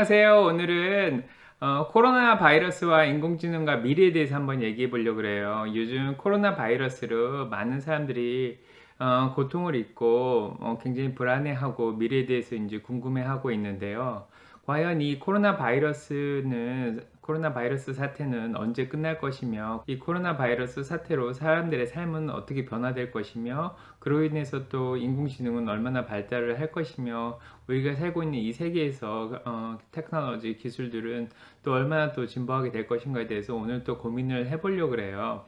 안녕하세요. 오늘은 코로나 바이러스와 인공지능과 미래에 대해서 한번 얘기해 보려고 그래요. 요즘 코로나 바이러스로 많은 사람들이 고통을 잊고 굉장히 불안해하고 미래에 대해서 이제 궁금해하고 있는데요. 과연 이 코로나 바이러스 사태는 언제 끝날 것이며, 이 코로나 바이러스 사태로 사람들의 삶은 어떻게 변화될 것이며, 그로 인해서 또 인공지능은 얼마나 발달을 할 것이며, 우리가 살고 있는 이 세계에서 테크놀로지 기술들은 또 얼마나 또 진보하게 될 것인가에 대해서 오늘 또 고민을 해보려고 그래요.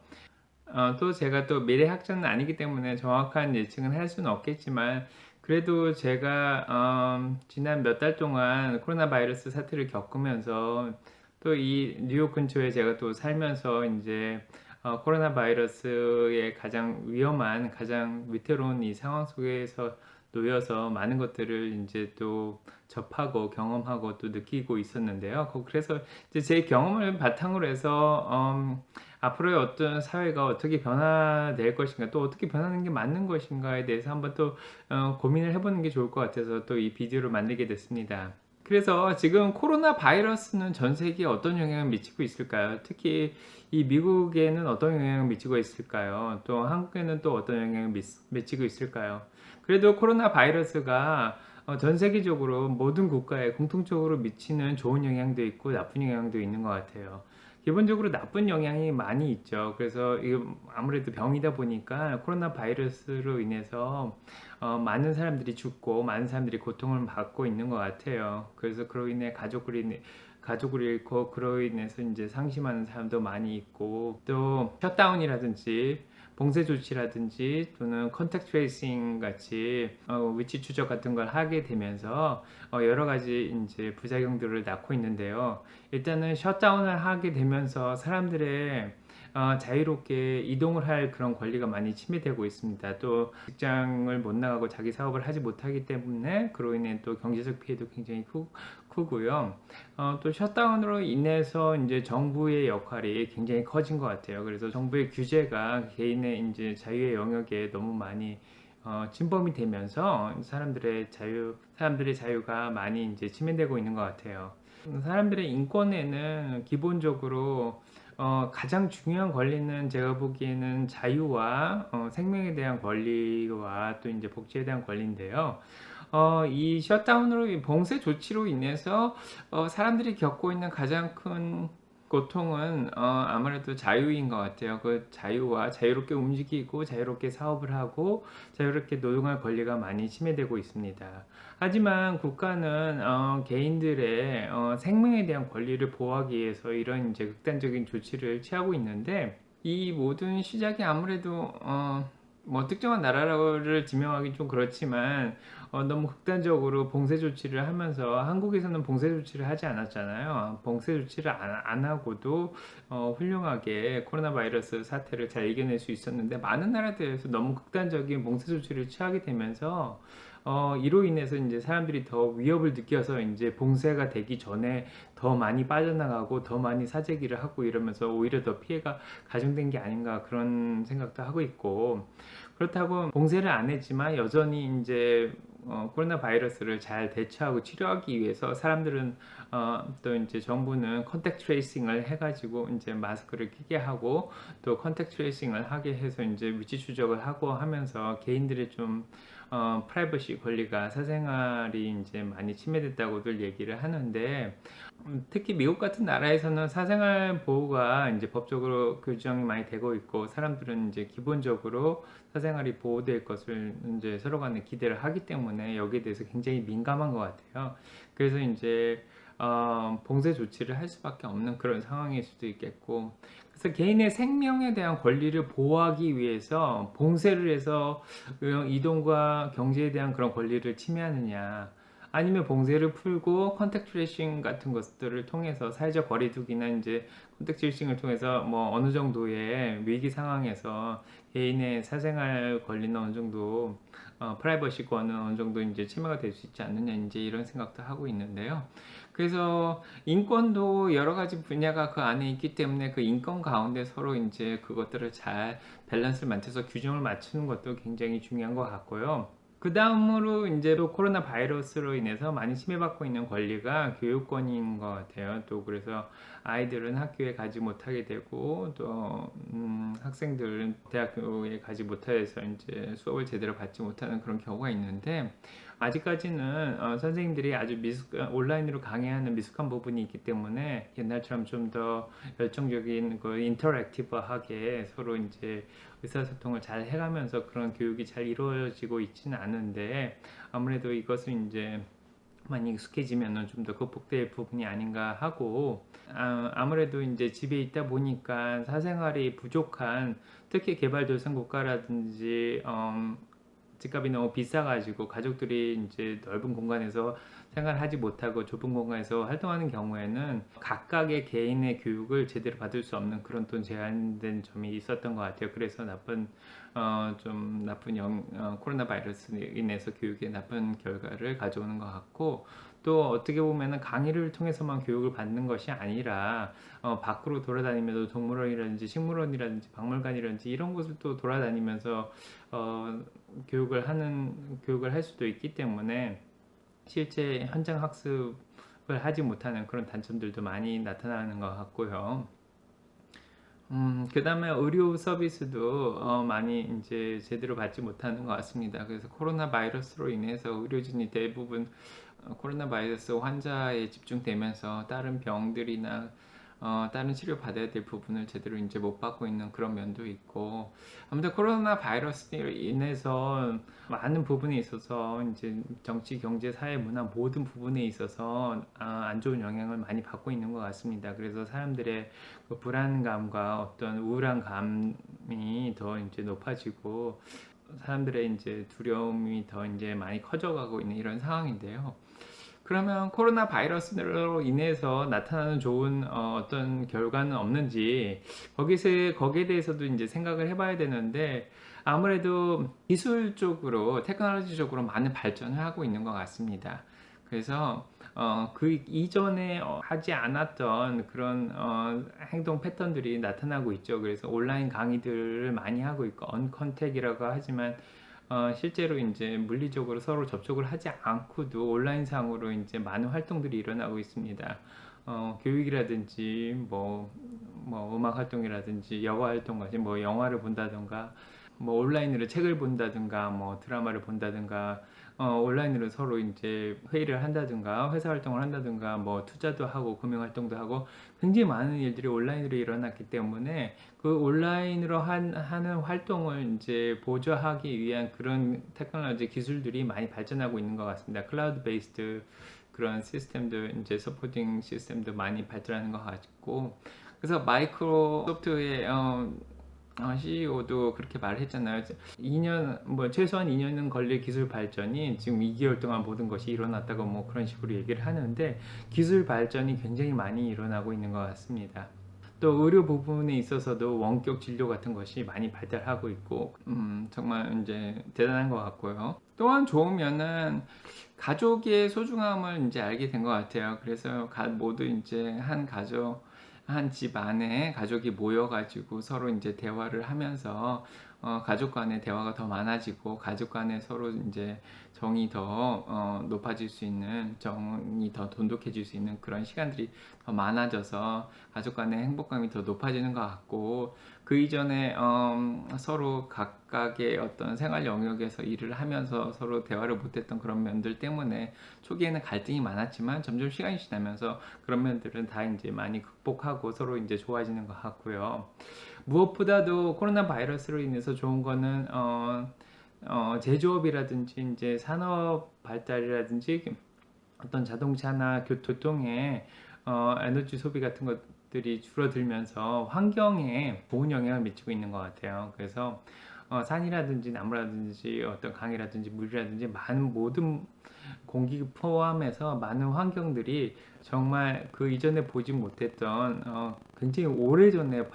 또 제가 또 미래학자는 아니기 때문에 정확한 예측은 할 수는 없겠지만, 그래도 제가 지난 몇 달 동안 코로나 바이러스 사태를 겪으면서 또 이 뉴욕 근처에 제가 또 살면서 이제 코로나 바이러스의 가장 위험한, 가장 위태로운 이 상황 속에서 놓여서 많은 것들을 이제 또 접하고 경험하고 또 느끼고 있었는데요. 그래서 이제 제 경험을 바탕으로 해서 앞으로의 어떤 사회가 어떻게 변화될 것인가, 또 어떻게 변하는 게 맞는 것인가에 대해서 한번 또 고민을 해보는 게 좋을 것 같아서 또 이 비디오를 만들게 됐습니다. 그래서 지금 코로나 바이러스는 전 세계에 어떤 영향을 미치고 있을까요? 특히 이 미국에는 어떤 영향을 미치고 있을까요? 또 한국에는 또 어떤 영향을 미치고 있을까요? 그래도 코로나 바이러스가 전 세계적으로 모든 국가에 공통적으로 미치는 좋은 영향도 있고 나쁜 영향도 있는 것 같아요. 기본적으로 나쁜 영향이 많이 있죠. 그래서 이거 아무래도 병이다 보니까 코로나 바이러스로 인해서 많은 사람들이 죽고 많은 사람들이 고통을 받고 있는 것 같아요. 그래서 그로 인해 가족을 잃고 그로 인해서 이제 상심하는 사람도 많이 있고, 또 셧다운이라든지 봉쇄 조치라든지 또는 컨택트 트레이싱 같이 위치 추적 같은 걸 하게 되면서 여러 가지 이제 부작용들을 낳고 있는데요. 일단은 셧다운을 하게 되면서 사람들의 자유롭게 이동을 할 그런 권리가 많이 침해되고 있습니다. 또 직장을 못 나가고 자기 사업을 하지 못하기 때문에 그로 인해 또 경제적 피해도 굉장히 크고요. 또 셧다운으로 인해서 이제 정부의 역할이 굉장히 커진 것 같아요. 그래서 정부의 규제가 개인의 이제 자유의 영역에 너무 많이 침범이 되면서 사람들의 자유가 많이 이제 침해되고 있는 것 같아요. 사람들의 인권에는 기본적으로 가장 중요한 권리는 제가 보기에는 자유와 생명에 대한 권리와 또 이제 복지에 대한 권리인데요. 이 셧다운으로 봉쇄 조치로 인해서 사람들이 겪고 있는 가장 큰 고통은 아무래도 자유인 것 같아요. 그 자유와 자유롭게 움직이고 자유롭게 사업을 하고 자유롭게 노동할 권리가 많이 침해되고 있습니다. 하지만 국가는 개인들의 생명에 대한 권리를 보호하기 위해서 이런 이제 극단적인 조치를 취하고 있는데, 이 모든 시작이 아무래도 뭐 특정한 나라를 지명하기 좀 그렇지만 너무 극단적으로 봉쇄 조치를 하면서, 한국에서는 봉쇄 조치를 하지 않았잖아요. 봉쇄 조치를 안 하고도 훌륭하게 코로나 바이러스 사태를 잘 이겨낼 수 있었는데, 많은 나라들에서 너무 극단적인 봉쇄 조치를 취하게 되면서 이로 인해서 이제 사람들이 더 위협을 느껴서 이제 봉쇄가 되기 전에 더 많이 빠져나가고 더 많이 사재기를 하고 이러면서 오히려 더 피해가 가중된 게 아닌가, 그런 생각도 하고 있고, 그렇다고 봉쇄를 안 했지만 여전히 이제 코로나 바이러스를 잘 대처하고 치료하기 위해서 사람들은 또 이제 정부는 컨택트 트레이싱을 해가지고 이제 마스크를 끼게 하고 또 컨택트 트레이싱을 하게 해서 이제 위치 추적을 하고 하면서 개인들의 좀 프라이버시 권리가, 사생활이 이제 많이 침해됐다고들 얘기를 하는데, 특히 미국 같은 나라에서는 사생활 보호가 이제 법적으로 규정이 많이 되고 있고, 사람들은 이제 기본적으로 사생활이 보호될 것을 이제 서로 간에 기대를 하기 때문에 여기에 대해서 굉장히 민감한 것 같아요. 그래서 이제 봉쇄 조치를 할 수밖에 없는 그런 상황일 수도 있겠고, 그래서 개인의 생명에 대한 권리를 보호하기 위해서 봉쇄를 해서 이동과 경제에 대한 그런 권리를 침해하느냐, 아니면 봉쇄를 풀고 컨택트 트레이싱 같은 것들을 통해서 사회적 거리두기나 이제 컨택트 트레이싱을 통해서 뭐 어느 정도의 위기 상황에서 개인의 사생활 권리는 어느 정도 프라이버시권은 어느 정도 이제 침해가 될 수 있지 않느냐, 이제 이런 생각도 하고 있는데요. 그래서 인권도 여러 가지 분야가 그 안에 있기 때문에 그 인권 가운데 서로 이제 그것들을 잘 밸런스를 맞춰서 규정을 맞추는 것도 굉장히 중요한 것 같고요. 그다음으로 인제 또 코로나 바이러스로 인해서 많이 침해받고 있는 권리가 교육권인 것 같아요. 또 그래서 아이들은 학교에 가지 못하게 되고 또 학생들은 대학교에 가지 못해서 인제 수업을 제대로 받지 못하는 그런 경우가 있는데, 아직까지는 선생님들이 아주 온라인으로 강의하는 미숙한 부분이 있기 때문에 옛날처럼 좀 더 열정적인 인터랙티브하게 서로 인제 의사소통을 잘 해가면서 그런 교육이 잘 이루어지고 있지는 않은데, 아무래도 이것은 이제 많이 익숙해지면은 좀 더 극복될 부분이 아닌가 하고, 아무래도 이제 집에 있다 보니까 사생활이 부족한, 특히 개발도상 국가라든지 집값이 너무 비싸가지고 가족들이 이제 넓은 공간에서 생활하지 못하고 좁은 공간에서 활동하는 경우에는 각각의 개인의 교육을 제대로 받을 수 없는 그런 또 제한된 점이 있었던 것 같아요. 그래서 좀 나쁜 코로나 바이러스로 인해서 교육에 나쁜 결과를 가져오는 것 같고, 또 어떻게 보면은 강의를 통해서만 교육을 받는 것이 아니라 밖으로 돌아다니면서 동물원이라든지 식물원이라든지 박물관이라든지 이런 곳을 또 돌아다니면서 교육을 할 수도 있기 때문에 실제 현장 학습을 하지 못하는 그런 단점들도 많이 나타나는 것 같고요. 그 다음에 의료 서비스도 많이 이제 제대로 받지 못하는 것 같습니다. 그래서 코로나 바이러스로 인해서 의료진이 대부분 코로나 바이러스 환자에 집중되면서 다른 병들이나 다른 치료 받아야 될 부분을 제대로 이제 못 받고 있는 그런 면도 있고, 아무튼 코로나 바이러스로 인해서 많은 부분에 있어서 이제 정치, 경제, 사회, 문화 모든 부분에 있어서 안 좋은 영향을 많이 받고 있는 것 같습니다. 그래서 사람들의 그 불안감과 어떤 우울한 감이 더 이제 높아지고 사람들의 이제 두려움이 더 이제 많이 커져가고 있는 이런 상황인데요. 그러면 코로나 바이러스로 인해서 나타나는 좋은 어떤 결과는 없는지, 거기에 대해서도 이제 생각을 해봐야 되는데, 아무래도 기술적으로 테크놀로지적으로 많은 발전을 하고 있는 것 같습니다. 그래서 그 이전에 하지 않았던 그런 행동 패턴들이 나타나고 있죠. 그래서 온라인 강의들을 많이 하고 있고, 언컨택이라고 하지만 실제로 이제 물리적으로 서로 접촉을 하지 않고도 온라인상으로 이제 많은 활동들이 일어나고 있습니다. 교육이라든지 뭐 음악 활동이라든지 여가 활동 같이 뭐 영화를 본다던가 뭐 온라인으로 책을 본다든가 뭐 드라마를 본다든가 온라인으로 서로 이제 회의를 한다든가 회사 활동을 한다든가 뭐 투자도 하고 금융 활동도 하고 굉장히 많은 일들이 온라인으로 일어났기 때문에 그 온라인으로 하는 활동을 이제 보조하기 위한 그런 테크놀로지 기술들이 많이 발전하고 있는 것 같습니다. 클라우드 베이스드 그런 시스템도 이제 서포팅 시스템도 많이 발전하는 것 같고, 그래서 마이크로소프트의 CEO도 그렇게 말했잖아요. 2년, 뭐 최소한 2년은 걸릴 기술 발전이 지금 2개월 동안 모든 것이 일어났다고 뭐 그런 식으로 얘기를 하는데, 기술 발전이 굉장히 많이 일어나고 있는 것 같습니다. 또 의료 부분에 있어서도 원격 진료 같은 것이 많이 발달하고 있고, 정말 이제 대단한 것 같고요. 또한 좋은 면은 가족의 소중함을 이제 알게 된 것 같아요. 그래서 모두 이제 한 집 안에 가족이 모여가지고 서로 이제 대화를 하면서 가족 간의 대화가 더 많아지고 가족 간에 서로 이제 정이 더 높아질 수 있는, 정이 더 돈독해질 수 있는 그런 시간들이 더 많아져서 가족 간의 행복감이 더 높아지는 것 같고, 그 이전에 서로 각각의 어떤 생활 영역에서 일을 하면서 서로 대화를 못했던 그런 면들 때문에 초기에는 갈등이 많았지만 점점 시간이 지나면서 그런 면들은 다 이제 많이 극복하고 서로 이제 좋아지는 것 같고요. 무엇보다도 코로나 바이러스로 인해서 좋은 거는 제조업이라든지 이제 산업 발달이라든지 어떤 자동차나 교통의 에너지 소비 같은 것들이 줄어들면서 환경에 좋은 영향을 미치고 있는 것 같아요. 그래서 산이라든지 나무라든지 어떤 강이라든지 물이라든지 많은 모든 공기 포함해서 많은 환경들이 정말 그 이전에 보지 못했던 굉장히 오래전에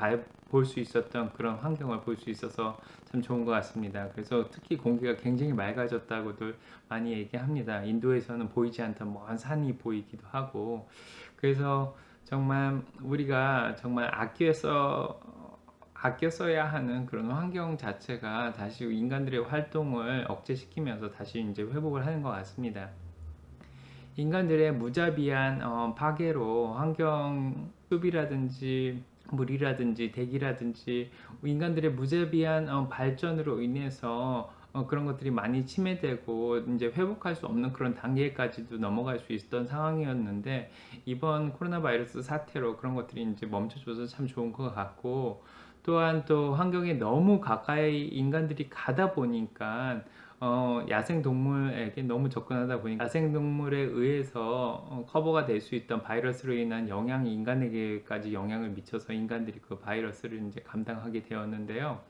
볼 수 있었던 그런 환경을 볼 수 있어서 참 좋은 것 같습니다. 그래서 특히 공기가 굉장히 맑아졌다고들 많이 얘기합니다. 인도에서는 보이지 않던 먼 산이 보이기도 하고, 그래서 정말 우리가 정말 아껴 써야 하는 그런 환경 자체가 다시 인간들의 활동을 억제시키면서 다시 이제 회복을 하는 것 같습니다. 인간들의 무자비한 파괴로 환경 숲이라든지 물이라든지 대기라든지 인간들의 무자비한 발전으로 인해서 그런 것들이 많이 침해되고 이제 회복할 수 없는 그런 단계까지도 넘어갈 수 있었던 상황이었는데, 이번 코로나 바이러스 사태로 그런 것들이 이제 멈춰줘서 참 좋은 것 같고, 또한 또 환경에 너무 가까이 인간들이 가다 보니까 야생 동물에게 너무 접근하다 보니까 야생 동물에 의해서 커버가 될 수 있던 바이러스로 인한 영향이 인간에게까지 영향을 미쳐서 인간들이 그 바이러스를 이제 감당하게 되었는데요.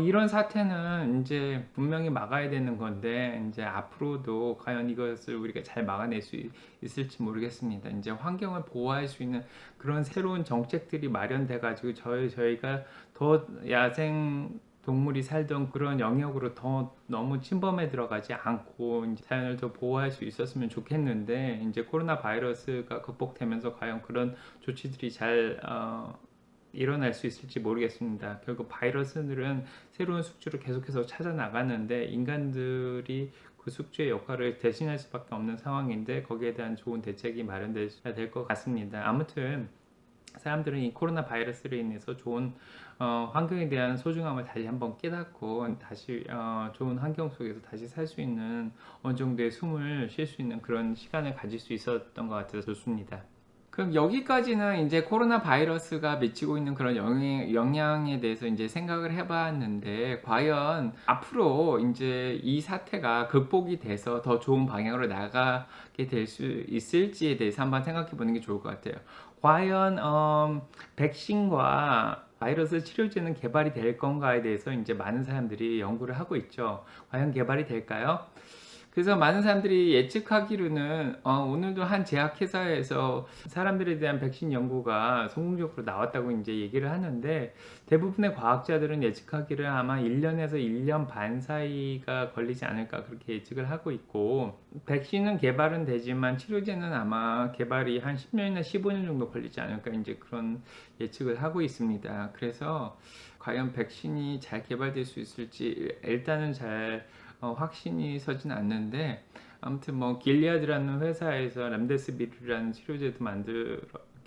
이런 사태는 이제 분명히 막아야 되는 건데, 이제 앞으로도 과연 이것을 우리가 잘 막아낼 수 있을지 모르겠습니다. 이제 환경을 보호할 수 있는 그런 새로운 정책들이 마련돼 가지고 저희가 더 야생 동물이 살던 그런 영역으로 더 너무 침범해 들어가지 않고 이제 자연을 더 보호할 수 있었으면 좋겠는데, 이제 코로나 바이러스가 극복되면서 과연 그런 조치들이 잘 일어날 수 있을지 모르겠습니다. 결국 바이러스들은 새로운 숙주를 계속해서 찾아 나가는데, 인간들이 그 숙주의 역할을 대신할 수밖에 없는 상황인데, 거기에 대한 좋은 대책이 마련돼야 될 것 같습니다. 아무튼 사람들은 이 코로나 바이러스로 인해서 좋은 환경에 대한 소중함을 다시 한번 깨닫고, 다시 좋은 환경 속에서 다시 살 수 있는 어느 정도의 숨을 쉴 수 있는 그런 시간을 가질 수 있었던 것 같아서 좋습니다. 그럼 여기까지는 이제 코로나 바이러스가 미치고 있는 그런 영향에 대해서 이제 생각을 해봤는데, 과연 앞으로 이제 이 사태가 극복이 돼서 더 좋은 방향으로 나가게 될 수 있을지에 대해서 한번 생각해 보는 게 좋을 것 같아요. 과연 백신과 바이러스 치료제는 개발이 될 건가에 대해서 이제 많은 사람들이 연구를 하고 있죠. 과연 개발이 될까요? 그래서 많은 사람들이 예측하기로는 오늘도 한 제약회사에서 사람들에 대한 백신 연구가 성공적으로 나왔다고 이제 얘기를 하는데, 대부분의 과학자들은 예측하기를 아마 1년에서 1년 반 사이가 걸리지 않을까 그렇게 예측을 하고 있고, 백신은 개발은 되지만 치료제는 아마 개발이 한 10년이나 15년 정도 걸리지 않을까 이제 그런 예측을 하고 있습니다. 그래서 과연 백신이 잘 개발될 수 있을지 일단은 잘 확신이 서진 않는데, 아무튼 뭐 길리아드라는 회사에서 람데스비르라는 치료제도 만들어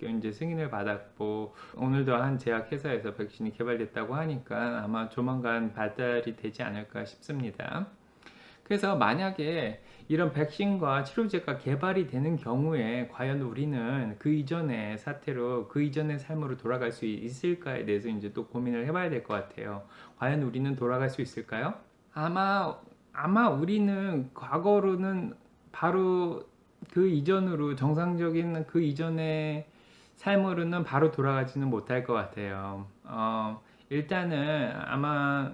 이제 승인을 받았고, 오늘도 한 제약 회사에서 백신이 개발됐다고 하니까 아마 조만간 발달이 되지 않을까 싶습니다. 그래서 만약에 이런 백신과 치료제가 개발이 되는 경우에 과연 우리는 그 이전의 사태로, 그 이전의 삶으로 돌아갈 수 있을까에 대해서 이제 또 고민을 해봐야 될 것 같아요. 과연 우리는 돌아갈 수 있을까요? 아마 우리는 과거로는 바로 그 이전으로, 정상적인 그 이전의 삶으로는 바로 돌아가지는 못할 것 같아요. 일단은 아마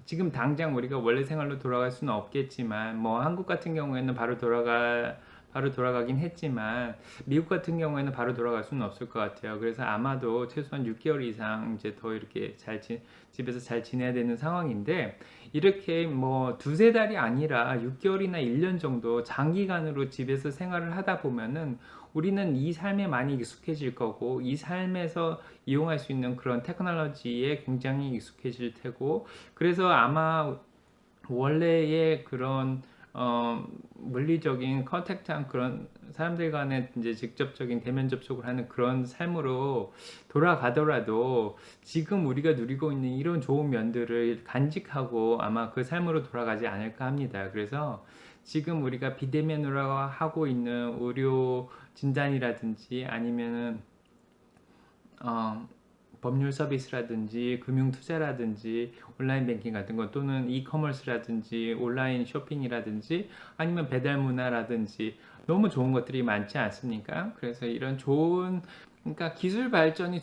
지금 당장 우리가 원래 생활로 돌아갈 수는 없겠지만, 뭐 한국 같은 경우에는 바로 돌아가긴 했지만, 미국 같은 경우에는 바로 돌아갈 수는 없을 것 같아요. 그래서 아마도 최소한 6개월 이상 이제 더 이렇게 집에서 잘 지내야 되는 상황인데, 이렇게 뭐 두세 달이 아니라 6개월이나 1년 정도 장기간으로 집에서 생활을 하다 보면은 우리는 이 삶에 많이 익숙해질 거고, 이 삶에서 이용할 수 있는 그런 테크놀로지에 굉장히 익숙해질 테고, 그래서 아마 원래의 그런 물리적인 컨택트한 그런 사람들 간의 이제 직접적인 대면 접촉을 하는 그런 삶으로 돌아가더라도, 지금 우리가 누리고 있는 이런 좋은 면들을 간직하고 아마 그 삶으로 돌아가지 않을까 합니다. 그래서 지금 우리가 비대면으로 하고 있는 의료 진단이라든지, 아니면은 법률 서비스라든지 금융 투자라든지 온라인 뱅킹 같은 것, 또는 이커머스라든지 온라인 쇼핑이라든지 아니면 배달 문화라든지 너무 좋은 것들이 많지 않습니까? 그래서 이런 좋은, 그러니까 기술 발전이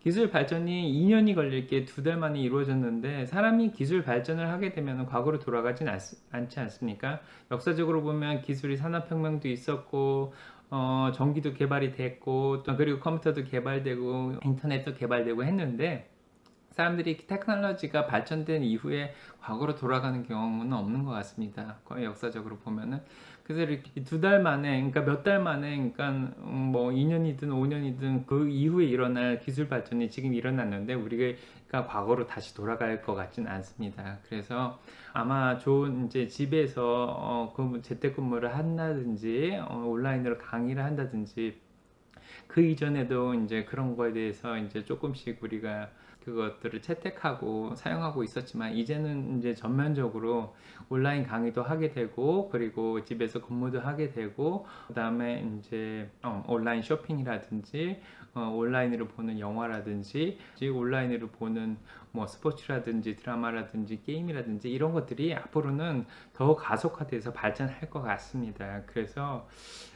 기술 발전이 2년이 걸릴 게 2달 만에 이루어졌는데, 사람이 기술 발전을 하게 되면 과거로 돌아가진 않지 않습니까? 역사적으로 보면 기술이 산업혁명도 있었고, 전기도 개발이 됐고, 또 그리고 컴퓨터도 개발되고 인터넷도 개발되고 했는데, 사람들이 테크놀로지가 발전된 이후에 과거로 돌아가는 경우는 없는 것 같습니다. 거의 역사적으로 보면은. 그래서 이렇게 2달 만에, 그러니까 몇 달 만에, 그러니까 뭐 2년이든 5년이든 그 이후에 일어날 기술 발전이 지금 일어났는데 우리가 과거로 다시 돌아갈 것 같지는 않습니다. 그래서 아마 좋은 이제 집에서 재택근무를 한다든지 온라인으로 강의를 한다든지 그 이전에도 이제 그런 거에 대해서 이제 조금씩 우리가 그것들을 채택하고 사용하고 있었지만 이제는 이제 전면적으로 온라인 강의도 하게 되고 그리고 집에서 근무도 하게 되고 그다음에 이제 온라인 쇼핑이라든지 온라인으로 보는 영화라든지 온라인으로 보는 뭐 스포츠라든지 드라마라든지 게임이라든지 이런 것들이 앞으로는 더 가속화돼서 발전할 것 같습니다. 그래서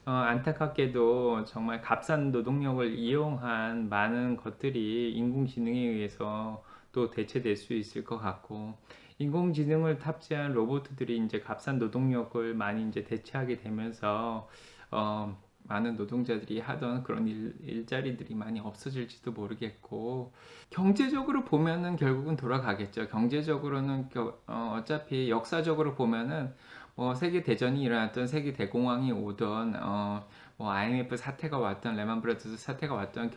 안타깝게도 정말 값싼 노동력을 이용한 많은 것들이 인공지능에 의해서 또 대체될 수 있을 것 같고, 인공지능을 탑재한 로봇들이 이제 값싼 노동력을 많이 이제 대체하게 되면서 많은 노동자들이 하던 그런 일자리들이 많이 없어질지도 모르겠고, 경제적으로 보면은 결국은 돌아가겠죠. 경제적으로는 어차피 역사적으로 보면은 뭐 세계 대전이 일어났던 세계 대공황이 오던 뭐 IMF 사태가 왔던 레만 브라더스 사태가 왔던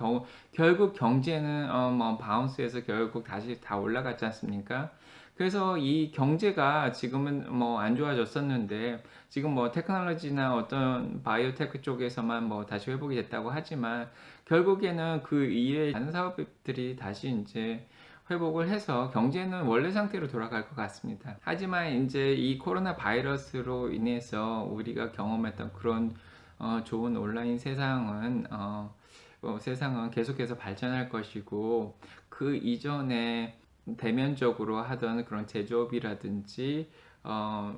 결국 경제는 뭐 바운스에서 결국 다시 다 올라갔지 않습니까? 그래서 이 경제가 지금은 뭐 안 좋아졌었는데 지금 뭐 테크놀로지나 어떤 바이오테크 쪽에서만 뭐 다시 회복이 됐다고 하지만 결국에는 그 이외의 다른 사업들이 다시 이제 회복을 해서 경제는 원래 상태로 돌아갈 것 같습니다. 하지만 이제 이 코로나 바이러스로 인해서 우리가 경험했던 그런 좋은 온라인 세상은 계속해서 발전할 것이고 그 이전에 대면적으로 하던 그런 제조업이라든지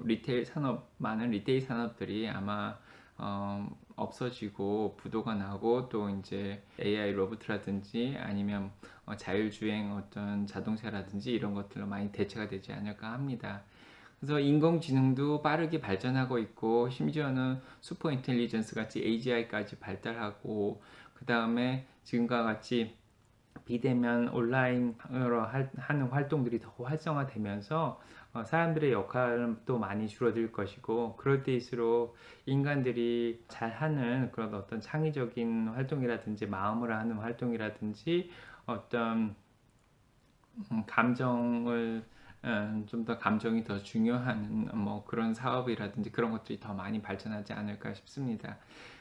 리테일 산업, 많은 리테일 산업들이 아마 없어지고 부도가 나고 또 이제 AI 로봇이라든지 아니면 자율주행 어떤 자동차라든지 이런 것들로 많이 대체가 되지 않을까 합니다. 그래서 인공지능도 빠르게 발전하고 있고 심지어는 슈퍼 인텔리전스 같이 AGI까지 발달하고 그 다음에 지금과 같이 비대면 온라인으로 하는 활동들이 더 활성화되면서 사람들의 역할도 많이 줄어들 것이고 그럴 때일수록 인간들이 잘하는 그런 어떤 창의적인 활동이라든지 마음으로 하는 활동이라든지 어떤 감정을 좀 더 감정이 더 중요한 뭐 그런 사업이라든지 그런 것들이 더 많이 발전하지 않을까 싶습니다.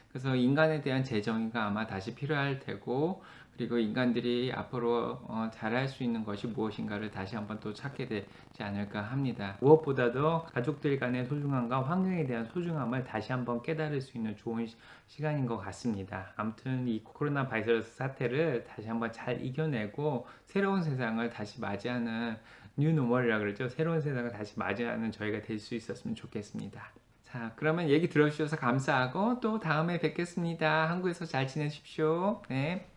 그래서 인간에 대한 재정의가 아마 다시 필요할 테고 그리고 인간들이 앞으로 잘할 수 있는 것이 무엇인가를 다시 한번 또 찾게 되지 않을까 합니다. 무엇보다도 가족들 간의 소중함과 환경에 대한 소중함을 다시 한번 깨달을 수 있는 좋은 시간인 것 같습니다. 아무튼 이 코로나 바이러스 사태를 다시 한번 잘 이겨내고 새로운 세상을 다시 맞이하는 뉴노멀이라 그러죠. 새로운 세상을 다시 맞이하는 저희가 될 수 있었으면 좋겠습니다. 자, 그러면 얘기 들어주셔서 감사하고 또 다음에 뵙겠습니다. 한국에서 잘 지내십시오. 네.